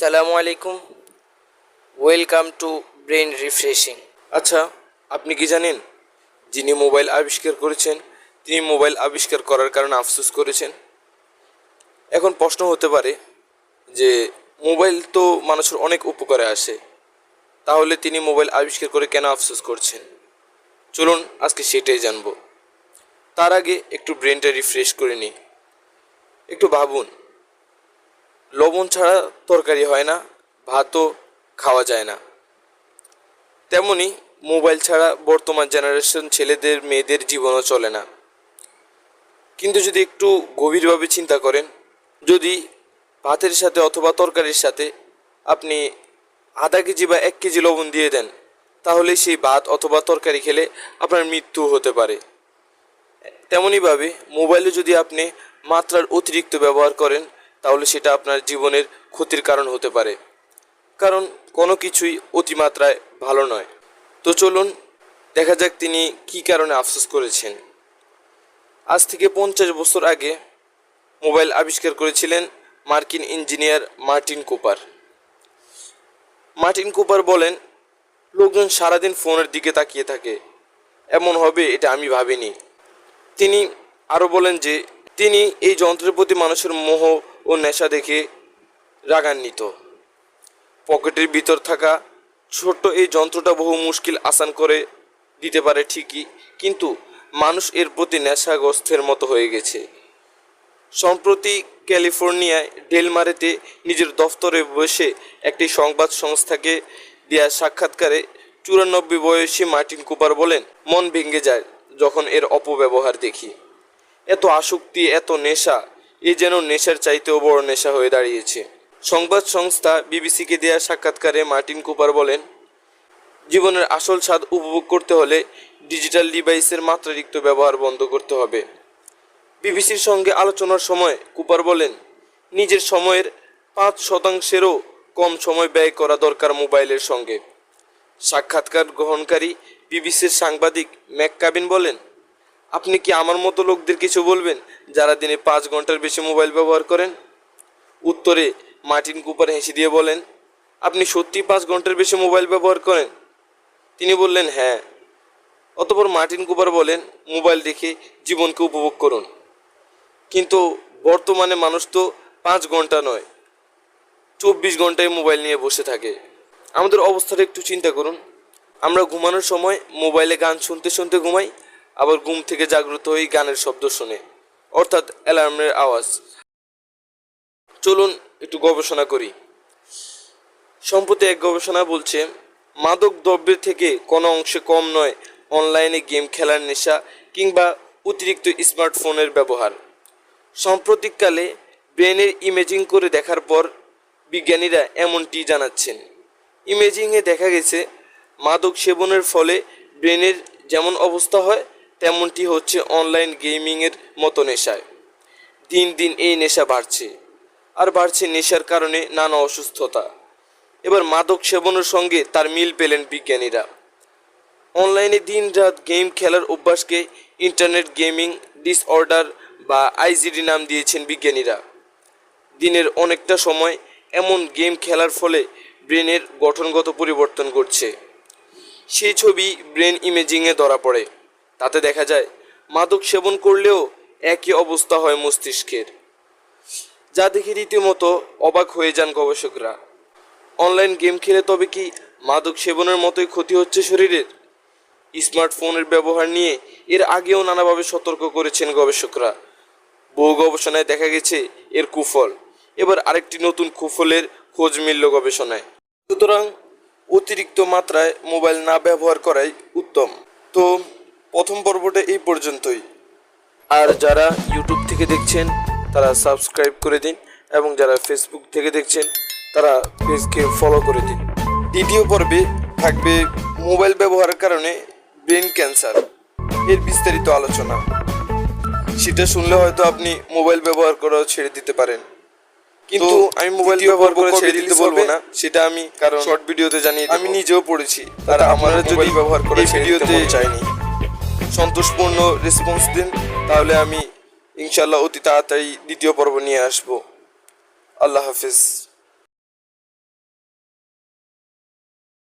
আসসালামু আলাইকুম। Welcome to brain refreshing. আচ্ছা, আপনি কি জানেন যিনি মোবাইল আবিষ্কার করেছেন তিনি মোবাইল আবিষ্কার করার কারণে আফসোস করেছেন? এখন প্রশ্ন হতে পারে যে মোবাইল তো মানুষের অনেক উপকারে আসে, তাহলে তিনি মোবাইল আবিষ্কার করে কেন আফসোস করছেন? চলুন আজকে সেটাই জানবো। তার আগে একটু ব্রেনটা রিফ্রেশ করে নিই। একটু ভাবুন, লবণ ছাড়া তরকারি হয় না, ভাতও খাওয়া যায় না। তেমনি মোবাইল ছাড়া বর্তমান জেনারেশন ছেলেদের মেয়েদের জীবনও চলে না। কিন্তু যদি একটু গভীরভাবে চিন্তা করেন, যদি ভাতের সাথে অথবা তরকারির সাথে আপনি আধা কেজি বা 1 কেজি লবণ দিয়ে দেন, তাহলে সেই ভাত অথবা তরকারি খেলে আপনার মৃত্যু হতে পারে। তেমনইভাবে মোবাইলে যদি আপনি মাত্রার অতিরিক্ত ব্যবহার করেন, তাহলে সেটা আপনার জীবনের ক্ষতির কারণ হতে পারে, কারণ কোনো কিছুই অতিমাত্রায় ভালো নয়। তো চলুন দেখা যাক তিনি কী কারণে আফসোস করেছেন। আজ থেকে 50 বছর আগে মোবাইল আবিষ্কার করেছিলেন মার্কিন engineer Martin Cooper. Martin Cooper বলেন, লোকজন সারাদিন ফোনের দিকে তাকিয়ে থাকে, এমন হবে এটা আমি ভাবিনি। তিনি আরও বলেন যে তিনি এই যন্ত্রের প্রতি মানুষের মোহ ও নেশা দেখে রাগান্বিত। পকেটের ভিতর থাকা ছোট্ট এই যন্ত্রটা বহু মুশকিল আসান করে দিতে পারে ঠিকই, কিন্তু মানুষ এর প্রতি নেশাগ্রস্তের মতো হয়ে গেছে। সম্প্রতি ক্যালিফোর্নিয়ায় ডেলমারেতে নিজের দফতরে বসে একটি সংবাদ সংস্থাকে দেওয়া সাক্ষাৎকারে 94 বয়সী মার্টিন কুপার বলেন, মন ভেঙে যায় যখন এর অপব্যবহার দেখি। এত আসক্তি, এত নেশা, এ যেন নেশার চাইতেও বড় নেশা হয়ে দাঁড়িয়েছে। সংবাদ সংস্থা বিবিসিকে দেওয়া সাক্ষাৎকারে মার্টিন কুপার বলেন, জীবনের আসল স্বাদ উপভোগ করতে হলে ডিজিটাল ডিভাইসের মাত্রাতিরিক্ত ব্যবহার বন্ধ করতে হবে। বিবিসির সঙ্গে আলোচনার সময় কুপার বলেন, নিজের সময়ের 5%-এরও কম সময় ব্যয় করা দরকার মোবাইলের সঙ্গে। সাক্ষাৎকার গ্রহণকারী বিবিসির সাংবাদিক ম্যাককাবিন বলেন, আপনি কি আমার মতো লোকদের কিছু বলবেন যারা দিনে 5 ঘন্টার বেশি মোবাইল ব্যবহার করেন? উত্তরে মার্টিন কুপার হেসে দিয়ে বলেন, আপনি সত্যি 5 ঘন্টার বেশি মোবাইল ব্যবহার করেন? তিনি বললেন, হ্যাঁ। অতঃপর মার্টিন কুপার বলেন, মোবাইল রেখে জীবনকে উপভোগ করুন। কিন্তু বর্তমানে মানুষ তো 5 ঘন্টা নয়, 24 ঘন্টায় মোবাইল নিয়ে বসে থাকে। আমাদের অবস্থাটা একটু চিন্তা করুন। আমরা ঘুমানোর সময় মোবাইলে গান শুনতে শুনতে ঘুমাই, আবার ঘুম থেকে জাগ্রত হই গানের শব্দ শুনে, অর্থাৎ অ্যালার্মের আওয়াজ। চলুন একটু গবেষণা করি। সম্প্রতি এক গবেষণা বলছে, মাদক দ্রব্যের থেকে কোনো অংশে কম নয় অনলাইনে গেম খেলার নেশা কিংবা অতিরিক্ত স্মার্টফোনের ব্যবহার। সাম্প্রতিককালে ব্রেনের ইমেজিং করে দেখার পর বিজ্ঞানীরা এমনটি জানাচ্ছেন। ইমেজিংয়ে দেখা গেছে মাদক সেবনের ফলে ব্রেনের যেমন অবস্থা হয় তেমনটি হচ্ছে অনলাইন গেমিংয়ের মতো নেশায়। দিন দিন এই নেশা বাড়ছে, আর বাড়ছে নেশার কারণে নানা অসুস্থতা। এবার মাদক সেবনের সঙ্গে তার মিল পেলেন বিজ্ঞানীরা। অনলাইনে দিন রাত গেম খেলার অভ্যাসকে ইন্টারনেট গেমিং ডিসঅর্ডার বা আইজিডি নাম দিয়েছেন বিজ্ঞানীরা। দিনের অনেকটা সময় এমন গেম খেলার ফলে ব্রেনের গঠনগত পরিবর্তন ঘটছে। সেই ছবি ব্রেন ইমেজিংয়ে ধরা পড়ে। তাতে দেখা যায় মাদক সেবন করলেও একই অবস্থা হয় মস্তিষ্কের, যা দেখে রীতিমতো অবাক হয়ে যান গবেষকরা। অনলাইন গেম খেলে তবে কি মাদক সেবনের মতোই ক্ষতি হচ্ছে শরীরের? স্মার্টফোনের ব্যবহার নিয়ে এর আগেও নানাভাবে সতর্ক করেছেন গবেষকরা। বহু গবেষণায় দেখা গেছে এর কুফল। এবার আরেকটি নতুন কুফলের খোঁজ মিলল গবেষণায়। সুতরাং অতিরিক্ত মাত্রায় মোবাইল না ব্যবহার করাই উত্তম। তো প্রথম পর্বটা এই পর্যন্তই। আর যারা ইউটিউব থেকে দেখছেন তারা সাবস্ক্রাইব করে দিন, এবং যারা ফেসবুক থেকে দেখছেন তারা পেজকে ফলো করে দিন। দ্বিতীয় পর্বে থাকবে মোবাইল ব্যবহারের কারণে ব্রেন ক্যান্সার, এর বিস্তারিত আলোচনা। সেটা শুনলে হয়তো আপনি মোবাইল ব্যবহার করাও ছেড়ে দিতে পারেন, কিন্তু আমি মোবাইল ব্যবহার করে ছেড়ে দিতে বলবো না, সেটা আমি কারণ শর্ট ভিডিওতে জানিয়ে আমি নিজেও পড়েছি। তারা আপনারা যদি ব্যবহার করে ভিডিওতে চাইনি সন্তোষপূর্ণ রেসপন্স দিন, তাহলে আমি ইনশাল্লাহ অতি তাড়াতাড়ি দ্বিতীয় পর্ব নিয়ে আসবো। আল্লাহ হাফেজ।